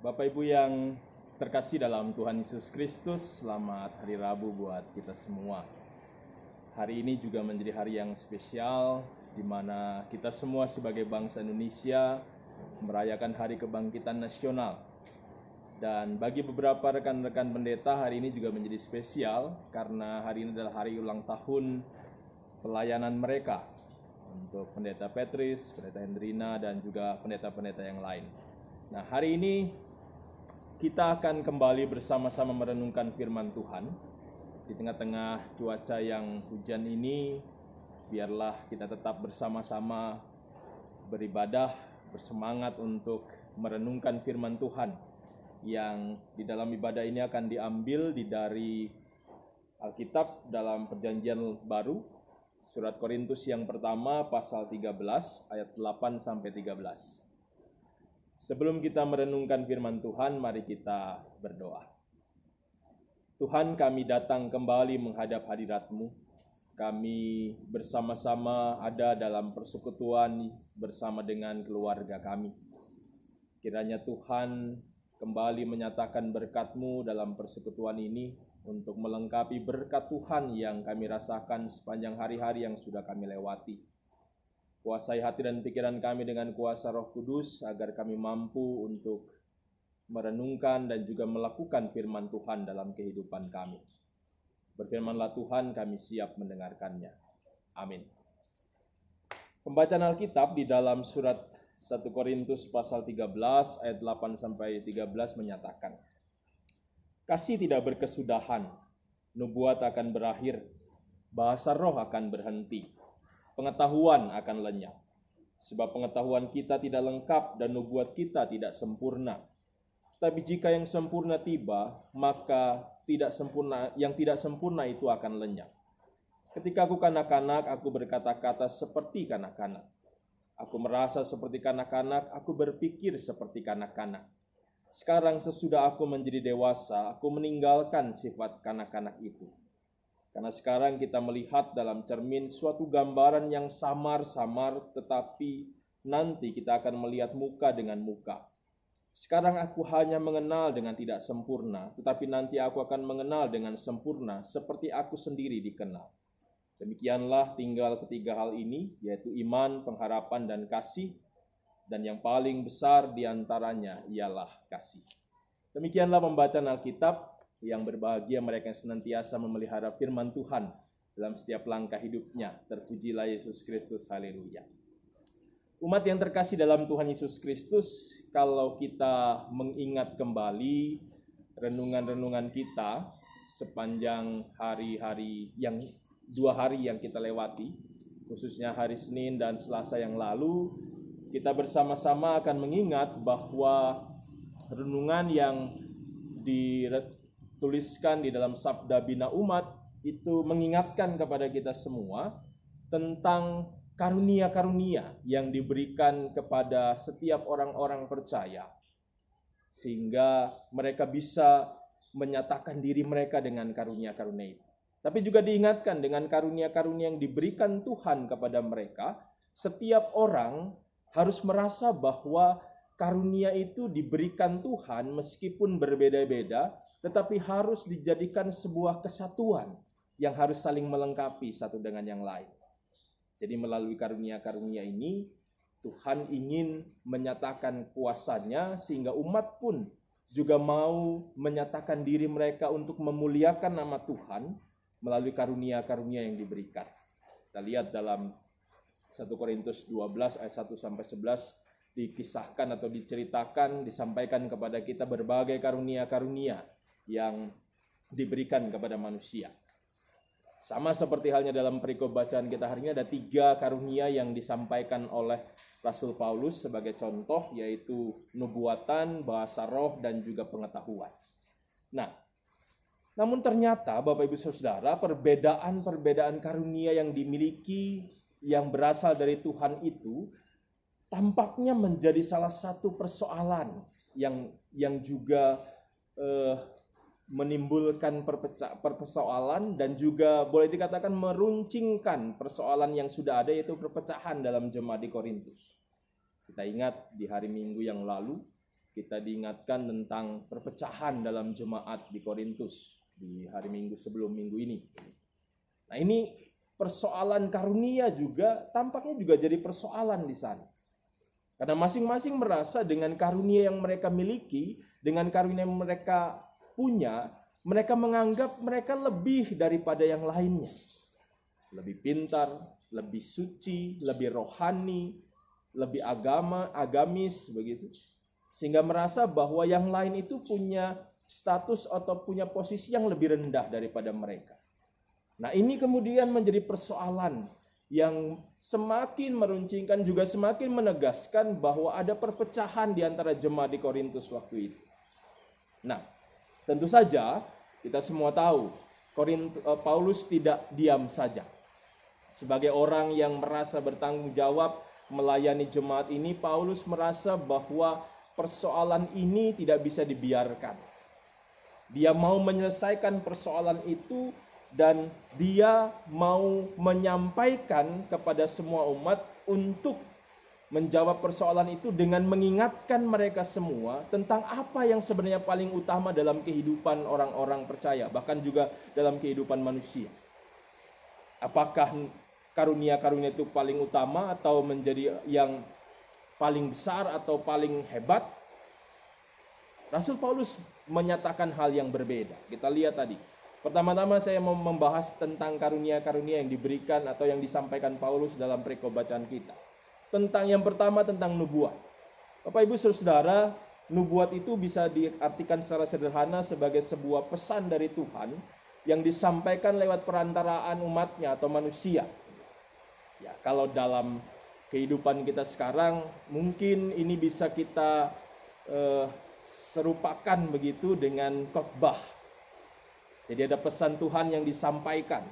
Bapak Ibu yang terkasih dalam Tuhan Yesus Kristus, selamat hari Rabu buat kita semua. Hari ini juga menjadi hari yang spesial, di mana kita semua sebagai bangsa Indonesia merayakan Hari Kebangkitan Nasional. Dan bagi beberapa rekan-rekan pendeta, hari ini juga menjadi spesial karena hari ini adalah hari ulang tahun pelayanan mereka untuk Pendeta Petris, Pendeta Hendrina, dan juga pendeta-pendeta yang lain. Nah, hari ini kita akan kembali bersama-sama merenungkan firman Tuhan. Di tengah-tengah cuaca yang hujan ini, biarlah kita tetap bersama-sama beribadah, bersemangat untuk merenungkan firman Tuhan. Yang di dalam ibadah ini akan diambil dari Alkitab dalam Perjanjian Baru, Surat Korintus yang pertama pasal 13 ayat 8 sampai 13. Sebelum kita merenungkan firman Tuhan, mari kita berdoa. Tuhan, kami datang kembali menghadap hadirat-Mu. Kami bersama-sama ada dalam persekutuan bersama dengan keluarga kami. Kiranya Tuhan kembali menyatakan berkat-Mu dalam persekutuan ini untuk melengkapi berkat Tuhan yang kami rasakan sepanjang hari-hari yang sudah kami lewati. Kuasai hati dan pikiran kami dengan kuasa Roh Kudus agar kami mampu untuk merenungkan dan juga melakukan firman Tuhan dalam kehidupan kami. Berfirmanlah Tuhan, kami siap mendengarkannya. Amin. Pembacaan Alkitab di dalam surat 1 Korintus pasal 13 ayat 8 sampai 13 menyatakan, kasih tidak berkesudahan, nubuat akan berakhir, bahasa roh akan berhenti, pengetahuan akan lenyap. Sebab pengetahuan kita tidak lengkap dan nubuat kita tidak sempurna. Tapi jika yang sempurna tiba, maka yang tidak sempurna itu akan lenyap. Ketika aku kanak-kanak, aku berkata-kata seperti kanak-kanak. Aku merasa seperti kanak-kanak, aku berpikir seperti kanak-kanak. Sekarang sesudah aku menjadi dewasa, aku meninggalkan sifat kanak-kanak itu. Karena sekarang kita melihat dalam cermin suatu gambaran yang samar-samar, tetapi nanti kita akan melihat muka dengan muka. Sekarang aku hanya mengenal dengan tidak sempurna, tetapi nanti aku akan mengenal dengan sempurna seperti aku sendiri dikenal. Demikianlah tinggal ketiga hal ini, yaitu iman, pengharapan, dan kasih. Dan yang paling besar diantaranya ialah kasih. Demikianlah pembacaan Alkitab. Yang berbahagia mereka yang senantiasa memelihara firman Tuhan dalam setiap langkah hidupnya. Terpujilah Yesus Kristus, haleluya. Umat yang terkasih dalam Tuhan Yesus Kristus, kalau kita mengingat kembali renungan-renungan kita sepanjang hari-hari yang 2 hari yang kita lewati, khususnya hari Senin dan Selasa yang lalu, kita bersama-sama akan mengingat bahwa renungan yang dituliskan di dalam Sabda Bina Umat itu mengingatkan kepada kita semua tentang karunia-karunia yang diberikan kepada setiap orang-orang percaya, sehingga mereka bisa menyatakan diri mereka dengan karunia-karunia itu. Tapi juga diingatkan dengan karunia-karunia yang diberikan Tuhan kepada mereka, setiap orang harus merasa bahwa karunia itu diberikan Tuhan meskipun berbeda-beda, tetapi harus dijadikan sebuah kesatuan yang harus saling melengkapi satu dengan yang lain. Jadi melalui karunia-karunia ini, Tuhan ingin menyatakan kuasa-Nya sehingga umat pun juga mau menyatakan diri mereka untuk memuliakan nama Tuhan melalui karunia-karunia yang diberikan. Kita lihat dalam 1 Korintus 12 ayat 1 sampai 11, dikisahkan atau diceritakan, disampaikan kepada kita berbagai karunia-karunia yang diberikan kepada manusia. Sama seperti halnya dalam perikop bacaan kita hari ini, ada 3 karunia yang disampaikan oleh Rasul Paulus sebagai contoh, yaitu nubuatan, bahasa roh, dan juga pengetahuan. Nah, namun ternyata Bapak Ibu Saudara, perbedaan-perbedaan karunia yang dimiliki, yang berasal dari Tuhan itu, tampaknya menjadi salah satu persoalan yang juga menimbulkan persoalan dan juga boleh dikatakan meruncingkan persoalan yang sudah ada, yaitu perpecahan dalam jemaat di Korintus. Kita ingat di hari Minggu yang lalu, kita diingatkan tentang perpecahan dalam jemaat di Korintus di hari Minggu sebelum minggu ini. Nah, ini persoalan karunia juga tampaknya juga jadi persoalan di sana. Karena masing-masing merasa dengan karunia yang mereka miliki, dengan karunia yang mereka punya, mereka menganggap mereka lebih daripada yang lainnya. Lebih pintar, lebih suci, lebih rohani, lebih agamis begitu. Sehingga merasa bahwa yang lain itu punya status atau punya posisi yang lebih rendah daripada mereka. Nah, ini kemudian menjadi persoalan yang semakin meruncingkan juga semakin menegaskan bahwa ada perpecahan di antara jemaat di Korintus waktu itu. Nah, tentu saja kita semua tahu Paulus tidak diam saja. Sebagai orang yang merasa bertanggung jawab melayani jemaat ini, Paulus merasa bahwa persoalan ini tidak bisa dibiarkan. Dia mau menyelesaikan persoalan itu dan dia mau menyampaikan kepada semua umat untuk menjawab persoalan itu dengan mengingatkan mereka semua tentang apa yang sebenarnya paling utama dalam kehidupan orang-orang percaya, bahkan juga dalam kehidupan manusia. Apakah karunia-karunia itu paling utama atau menjadi yang paling besar atau paling hebat? Rasul Paulus menyatakan hal yang berbeda. Kita lihat tadi. Pertama-tama saya mau membahas tentang karunia-karunia yang diberikan atau yang disampaikan Paulus dalam perikop bacaan kita. Tentang yang pertama tentang nubuat. Bapak Ibu Saudara, nubuat itu bisa diartikan secara sederhana sebagai sebuah pesan dari Tuhan yang disampaikan lewat perantaraan umatnya atau manusia. Ya, kalau dalam kehidupan kita sekarang mungkin ini bisa kita serupakan begitu dengan khotbah. Jadi ada pesan Tuhan yang disampaikan.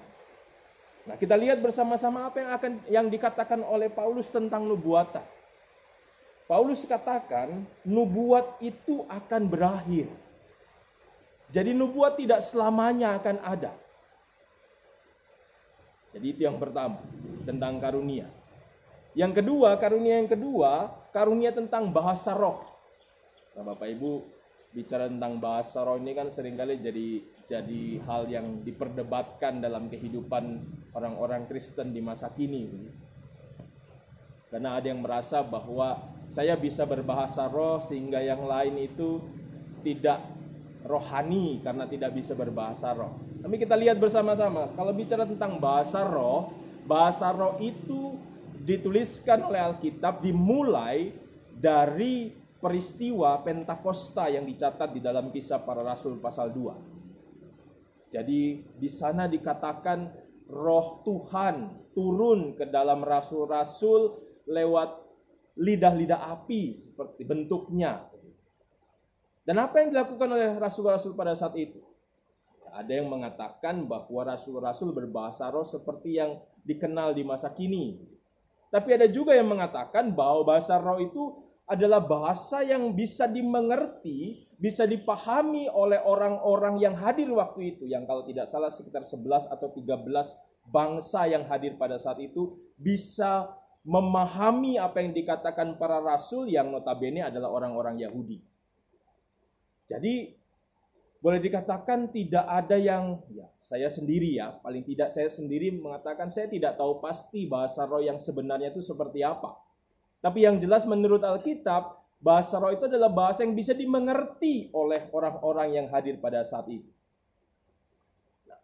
Nah, kita lihat bersama-sama apa yang dikatakan oleh Paulus tentang nubuatan. Paulus katakan nubuat itu akan berakhir. Jadi nubuat tidak selamanya akan ada. Jadi itu yang pertama tentang karunia. Yang kedua, karunia tentang bahasa roh. Nah, Bapak Ibu, bicara tentang bahasa roh ini kan seringkali jadi hal yang diperdebatkan dalam kehidupan orang-orang Kristen di masa kini. Karena ada yang merasa bahwa saya bisa berbahasa roh sehingga yang lain itu tidak rohani karena tidak bisa berbahasa roh. Tapi kita lihat bersama-sama, kalau bicara tentang bahasa roh itu dituliskan oleh Alkitab dimulai dari peristiwa Pentakosta yang dicatat di dalam Kisah Para Rasul pasal 2. Jadi di sana dikatakan Roh Tuhan turun ke dalam rasul-rasul lewat lidah-lidah api seperti bentuknya. Dan apa yang dilakukan oleh rasul-rasul pada saat itu? Ada yang mengatakan bahwa rasul-rasul berbahasa roh seperti yang dikenal di masa kini. Tapi ada juga yang mengatakan bahwa bahasa roh itu adalah bahasa yang bisa dimengerti, bisa dipahami oleh orang-orang yang hadir waktu itu. Yang kalau tidak salah sekitar 11 atau 13 bangsa yang hadir pada saat itu bisa memahami apa yang dikatakan para rasul yang notabene adalah orang-orang Yahudi. Jadi boleh dikatakan tidak ada yang, saya sendiri paling tidak saya sendiri mengatakan saya tidak tahu pasti bahasa roh yang sebenarnya itu seperti apa. Tapi yang jelas menurut Alkitab, bahasa roh itu adalah bahasa yang bisa dimengerti oleh orang-orang yang hadir pada saat itu. Nah,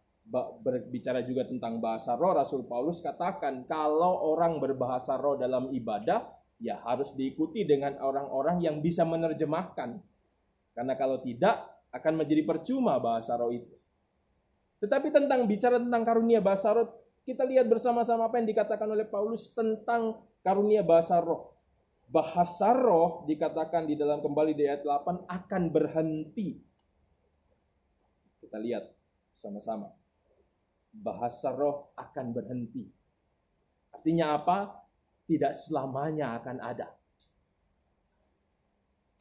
berbicara juga tentang bahasa roh, Rasul Paulus katakan kalau orang berbahasa roh dalam ibadah, ya harus diikuti dengan orang-orang yang bisa menerjemahkan. Karena kalau tidak, akan menjadi percuma bahasa roh itu. Tetapi bicara tentang karunia bahasa roh, kita lihat bersama-sama apa yang dikatakan oleh Paulus tentang karunia bahasa roh. Bahasa roh dikatakan di dalam kembali di ayat 8 akan berhenti. Kita lihat sama-sama. Bahasa roh akan berhenti. Artinya apa? Tidak selamanya akan ada.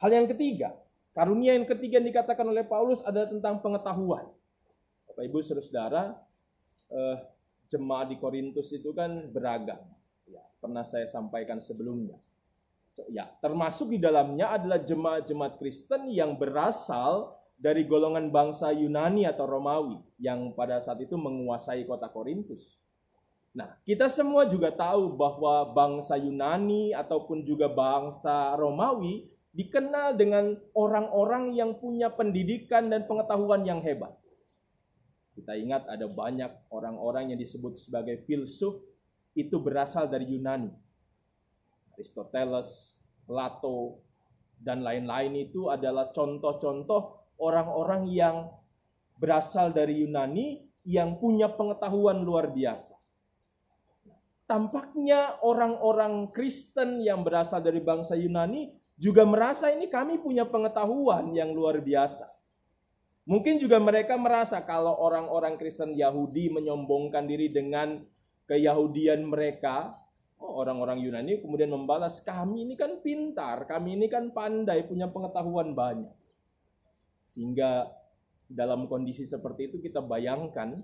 Hal yang ketiga, karunia yang ketiga yang dikatakan oleh Paulus adalah tentang pengetahuan. Bapak Ibu Saudara, jemaat di Korintus itu kan beragam. Ya, pernah saya sampaikan sebelumnya. Ya, termasuk di dalamnya adalah jemaat-jemaat Kristen yang berasal dari golongan bangsa Yunani atau Romawi yang pada saat itu menguasai kota Korintus. Nah, kita semua juga tahu bahwa bangsa Yunani ataupun juga bangsa Romawi dikenal dengan orang-orang yang punya pendidikan dan pengetahuan yang hebat. Kita ingat ada banyak orang-orang yang disebut sebagai filsuf itu berasal dari Yunani. Aristoteles, Plato, dan lain-lain itu adalah contoh-contoh orang-orang yang berasal dari Yunani yang punya pengetahuan luar biasa. Tampaknya orang-orang Kristen yang berasal dari bangsa Yunani juga merasa ini kami punya pengetahuan yang luar biasa. Mungkin juga mereka merasa kalau orang-orang Kristen Yahudi menyombongkan diri dengan keyahudian mereka, orang-orang Yunani kemudian membalas, kami ini kan pintar, kami ini kan pandai, punya pengetahuan banyak. Sehingga dalam kondisi seperti itu kita bayangkan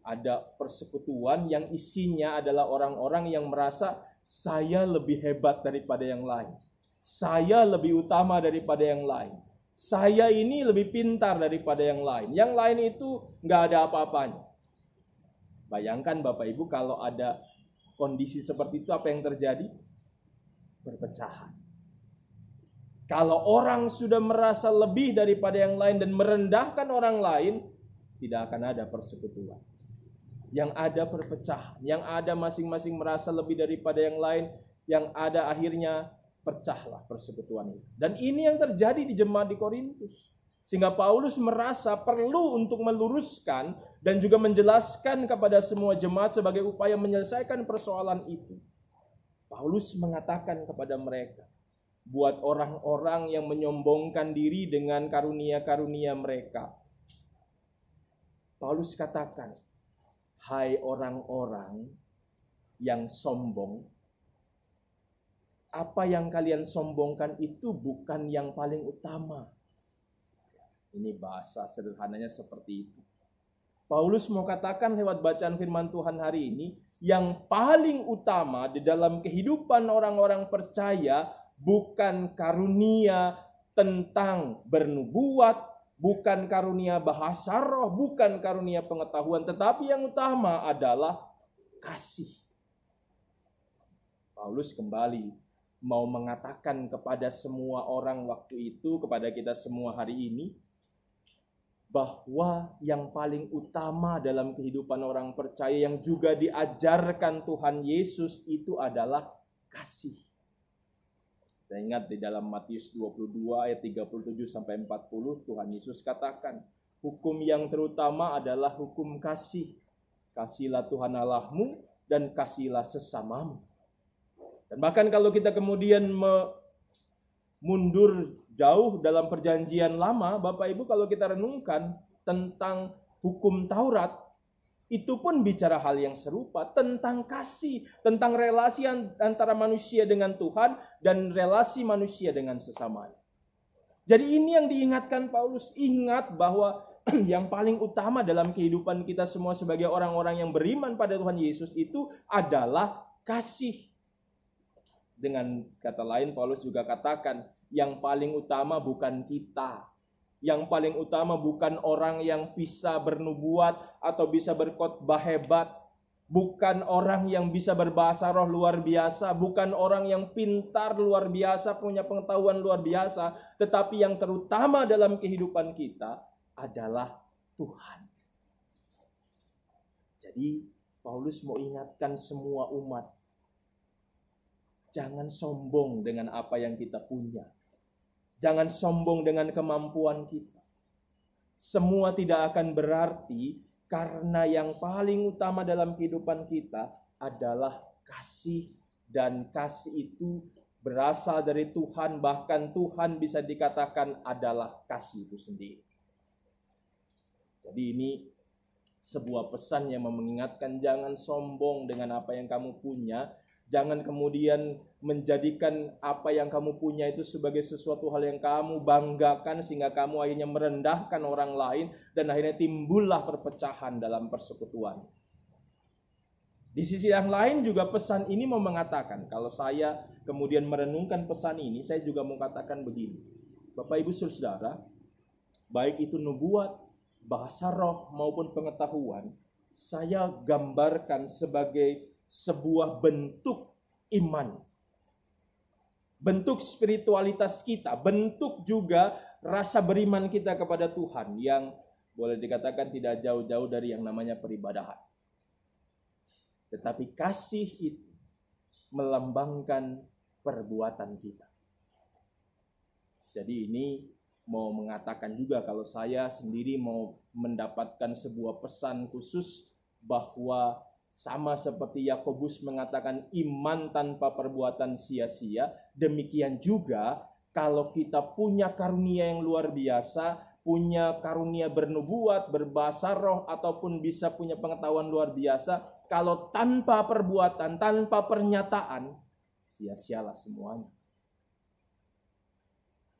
ada persekutuan yang isinya adalah orang-orang yang merasa saya lebih hebat daripada yang lain. Saya lebih utama daripada yang lain. Saya ini lebih pintar daripada yang lain. Yang lain itu nggak ada apa-apanya. Bayangkan Bapak Ibu kalau ada kondisi seperti itu apa yang terjadi? Perpecahan. Kalau orang sudah merasa lebih daripada yang lain dan merendahkan orang lain, tidak akan ada persekutuan. Yang ada perpecahan, yang ada masing-masing merasa lebih daripada yang lain, yang ada akhirnya pecahlah persekutuan itu. Dan ini yang terjadi di jemaat di Korintus. Sehingga Paulus merasa perlu untuk meluruskan dan juga menjelaskan kepada semua jemaat sebagai upaya menyelesaikan persoalan itu. Paulus mengatakan kepada mereka, buat orang-orang yang menyombongkan diri dengan karunia-karunia mereka. Paulus katakan, hai orang-orang yang sombong, apa yang kalian sombongkan itu bukan yang paling utama. Ini bahasa sederhananya seperti itu. Paulus mau katakan lewat bacaan firman Tuhan hari ini, yang paling utama di dalam kehidupan orang-orang percaya bukan karunia tentang bernubuat, bukan karunia bahasa roh, bukan karunia pengetahuan, tetapi yang utama adalah kasih. Paulus kembali mau mengatakan kepada semua orang waktu itu, kepada kita semua hari ini, bahwa yang paling utama dalam kehidupan orang percaya yang juga diajarkan Tuhan Yesus itu adalah kasih. Saya ingat di dalam Matius 22 ayat 37 sampai 40 Tuhan Yesus katakan, hukum yang terutama adalah hukum kasih. Kasihilah Tuhan Allahmu dan kasihilah sesamamu. Dan bahkan kalau kita kemudian mundur jauh dalam perjanjian lama, Bapak Ibu kalau kita renungkan tentang hukum Taurat, itu pun bicara hal yang serupa, tentang kasih, tentang relasi antara manusia dengan Tuhan dan relasi manusia dengan sesamanya. Jadi ini yang diingatkan Paulus, ingat bahwa yang paling utama dalam kehidupan kita semua sebagai orang-orang yang beriman pada Tuhan Yesus itu adalah kasih. Dengan kata lain Paulus juga katakan, yang paling utama bukan kita. Yang paling utama bukan orang yang bisa bernubuat atau bisa berkhotbah hebat. Bukan orang yang bisa berbahasa roh luar biasa. Bukan orang yang pintar luar biasa, punya pengetahuan luar biasa. Tetapi yang terutama dalam kehidupan kita adalah Tuhan. Jadi Paulus mau ingatkan semua umat. Jangan sombong dengan apa yang kita punya. Jangan sombong dengan kemampuan kita. Semua tidak akan berarti karena yang paling utama dalam kehidupan kita adalah kasih. Dan kasih itu berasal dari Tuhan. Bahkan Tuhan bisa dikatakan adalah kasih itu sendiri. Jadi ini sebuah pesan yang mengingatkan jangan sombong dengan apa yang kamu punya. Jangan kemudian menjadikan apa yang kamu punya itu sebagai sesuatu hal yang kamu banggakan sehingga kamu akhirnya merendahkan orang lain dan akhirnya timbullah perpecahan dalam persekutuan. Di sisi yang lain juga pesan ini mau mengatakan, kalau saya kemudian merenungkan pesan ini, saya juga mau katakan begini. Bapak Ibu Saudara, baik itu nubuat, bahasa roh maupun pengetahuan, saya gambarkan sebagai sebuah bentuk iman. Bentuk spiritualitas kita, bentuk juga rasa beriman kita kepada Tuhan yang boleh dikatakan tidak jauh-jauh dari yang namanya peribadahan. Tetapi kasih itu melambangkan perbuatan kita. Jadi ini mau mengatakan juga kalau saya sendiri mau mendapatkan sebuah pesan khusus bahwa sama seperti Yakobus mengatakan iman tanpa perbuatan sia-sia, demikian juga kalau kita punya karunia yang luar biasa, punya karunia bernubuat, berbahasa roh, ataupun bisa punya pengetahuan luar biasa, kalau tanpa perbuatan, tanpa pernyataan, sia-sialah semuanya.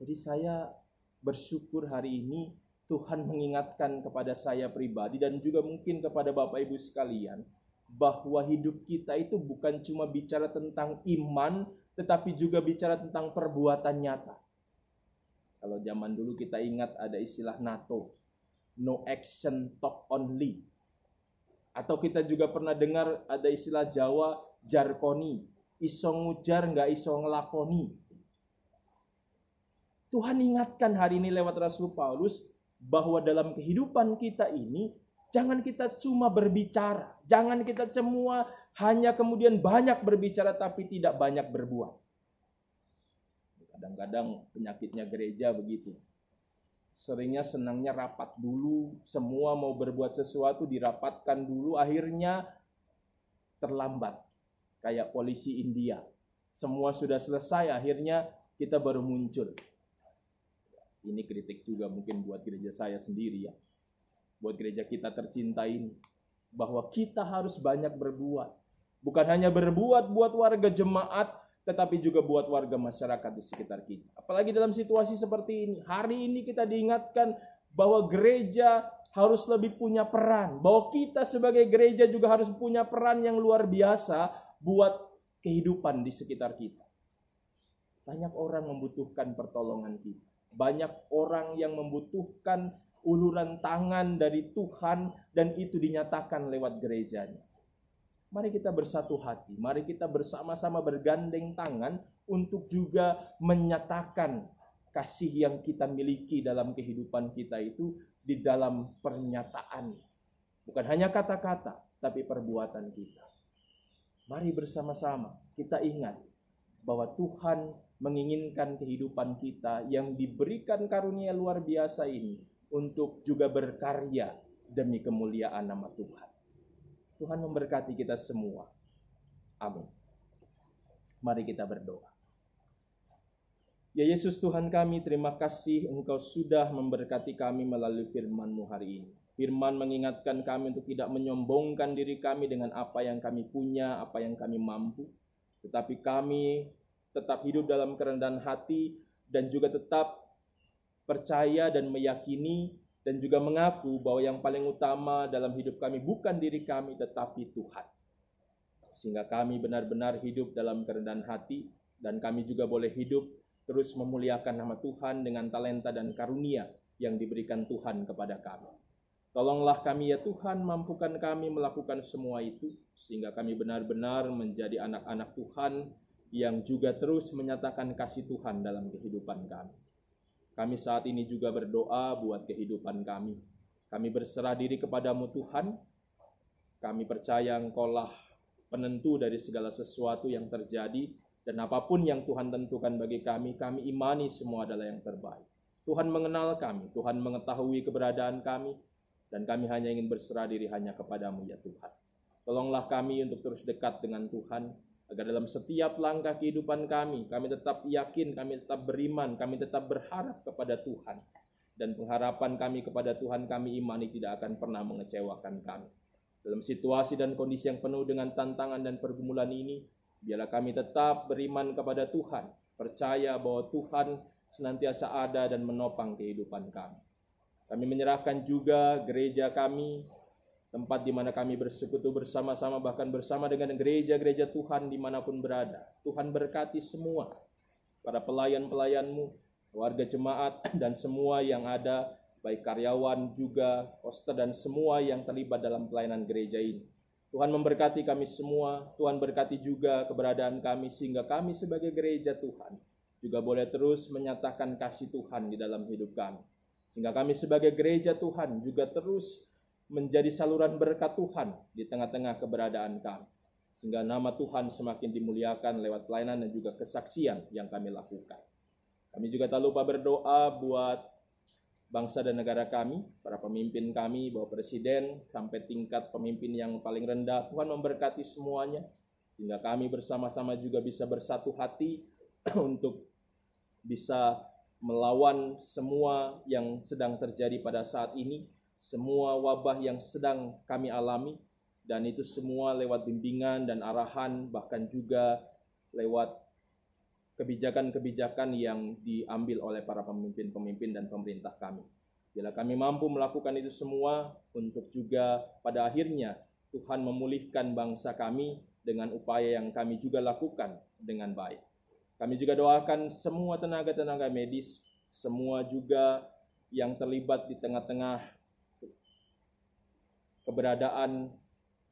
Jadi saya bersyukur hari ini Tuhan mengingatkan kepada saya pribadi dan juga mungkin kepada Bapak Ibu sekalian, bahwa hidup kita itu bukan cuma bicara tentang iman, tetapi juga bicara tentang perbuatan nyata. Kalau zaman dulu kita ingat ada istilah NATO, no action talk only. Atau kita juga pernah dengar ada istilah Jawa, jarkoni, iso ngujar nggak iso ngelakoni. Tuhan ingatkan hari ini lewat Rasul Paulus bahwa dalam kehidupan kita ini jangan kita cuma berbicara, jangan kita semua hanya kemudian banyak berbicara tapi tidak banyak berbuat. Kadang-kadang penyakitnya gereja begitu. Seringnya senangnya rapat dulu, semua mau berbuat sesuatu dirapatkan dulu, akhirnya terlambat. Kayak polisi India. Semua sudah selesai, akhirnya kita baru muncul. Ini kritik juga mungkin buat gereja saya sendiri ya. Buat gereja kita tercinta ini, bahwa kita harus banyak berbuat. Bukan hanya berbuat buat warga jemaat, tetapi juga buat warga masyarakat di sekitar kita. Apalagi dalam situasi seperti ini. Hari ini kita diingatkan bahwa gereja harus lebih punya peran. Bahwa kita sebagai gereja juga harus punya peran yang luar biasa buat kehidupan di sekitar kita. Banyak orang membutuhkan pertolongan kita. Banyak orang yang membutuhkan uluran tangan dari Tuhan dan itu dinyatakan lewat gerejanya. Mari kita bersatu hati, mari kita bersama-sama bergandeng tangan untuk juga menyatakan kasih yang kita miliki dalam kehidupan kita itu di dalam pernyataan. Bukan hanya kata-kata, tapi perbuatan kita. Mari bersama-sama kita ingat bahwa Tuhan menginginkan kehidupan kita yang diberikan karunia luar biasa ini untuk juga berkarya demi kemuliaan nama Tuhan. Tuhan memberkati kita semua. Amin. Mari kita berdoa. Ya Yesus Tuhan kami, terima kasih Engkau sudah memberkati kami melalui firman-Mu hari ini. Firman mengingatkan kami untuk tidak menyombongkan diri kami dengan apa yang kami punya, apa yang kami mampu. Tetapi kami tetap hidup dalam kerendahan hati dan juga tetap percaya dan meyakini dan juga mengaku bahwa yang paling utama dalam hidup kami bukan diri kami tetapi Tuhan. Sehingga kami benar-benar hidup dalam kerendahan hati dan kami juga boleh hidup terus memuliakan nama Tuhan dengan talenta dan karunia yang diberikan Tuhan kepada kami. Tolonglah kami ya Tuhan, mampukan kami melakukan semua itu sehingga kami benar-benar menjadi anak-anak Tuhan yang juga terus menyatakan kasih Tuhan dalam kehidupan kami. Kami saat ini juga berdoa buat kehidupan kami. Kami berserah diri kepadamu Tuhan. Kami percaya Engkaulah penentu dari segala sesuatu yang terjadi. Dan apapun yang Tuhan tentukan bagi kami imani semua adalah yang terbaik. Tuhan mengenal kami, Tuhan mengetahui keberadaan kami. Dan kami hanya ingin berserah diri hanya kepadamu ya Tuhan. Tolonglah kami untuk terus dekat dengan Tuhan. Agar dalam setiap langkah kehidupan kami tetap yakin, kami tetap beriman, kami tetap berharap kepada Tuhan. Dan pengharapan kami kepada Tuhan kami imani tidak akan pernah mengecewakan kami. Dalam situasi dan kondisi yang penuh dengan tantangan dan pergumulan ini, biarlah kami tetap beriman kepada Tuhan. Percaya bahwa Tuhan senantiasa ada dan menopang kehidupan kami. Kami menyerahkan juga gereja kami, tempat di mana kami bersekutu bersama-sama, bahkan bersama dengan gereja-gereja Tuhan dimanapun berada. Tuhan berkati semua, para pelayan-pelayan-Mu, warga jemaat, dan semua yang ada, baik karyawan juga, host dan semua yang terlibat dalam pelayanan gereja ini. Tuhan memberkati kami semua, Tuhan berkati juga keberadaan kami, sehingga kami sebagai gereja Tuhan juga boleh terus menyatakan kasih Tuhan di dalam hidup kami. Sehingga kami sebagai gereja Tuhan juga terus menjadi saluran berkat Tuhan di tengah-tengah keberadaan kami. Sehingga nama Tuhan semakin dimuliakan lewat pelayanan dan juga kesaksian yang kami lakukan. Kami juga tak lupa berdoa buat bangsa dan negara kami, para pemimpin kami, Bapak Presiden, sampai tingkat pemimpin yang paling rendah. Tuhan memberkati semuanya, sehingga kami bersama-sama juga bisa bersatu hati untuk bisa melawan semua yang sedang terjadi pada saat ini, semua wabah yang sedang kami alami, dan itu semua lewat bimbingan dan arahan, bahkan juga lewat kebijakan-kebijakan yang diambil oleh para pemimpin-pemimpin dan pemerintah kami. Bila kami mampu melakukan itu semua, untuk juga pada akhirnya Tuhan memulihkan bangsa kami dengan upaya yang kami juga lakukan dengan baik. Kami juga doakan semua tenaga-tenaga medis, semua juga yang terlibat di tengah-tengah keberadaan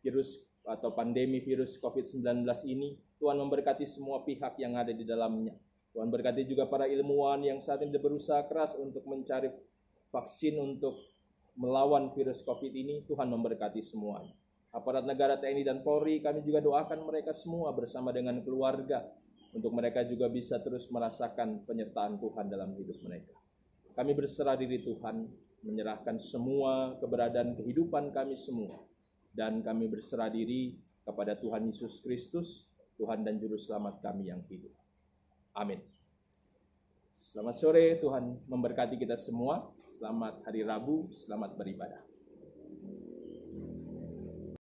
virus atau pandemi virus COVID-19 ini. Tuhan memberkati semua pihak yang ada di dalamnya. Tuhan berkati juga para ilmuwan yang saat ini berusaha keras untuk mencari vaksin untuk melawan virus COVID ini. Tuhan memberkati semuanya. Aparat negara TNI dan Polri, kami juga doakan mereka semua bersama dengan keluarga, untuk mereka juga bisa terus merasakan penyertaan Tuhan dalam hidup mereka. Kami berserah diri Tuhan, menyerahkan semua keberadaan kehidupan kami semua, dan kami berserah diri kepada Tuhan Yesus Kristus, Tuhan dan Juru Selamat kami yang hidup. Amin. Selamat sore, Tuhan memberkati kita semua. Selamat hari Rabu, selamat beribadah.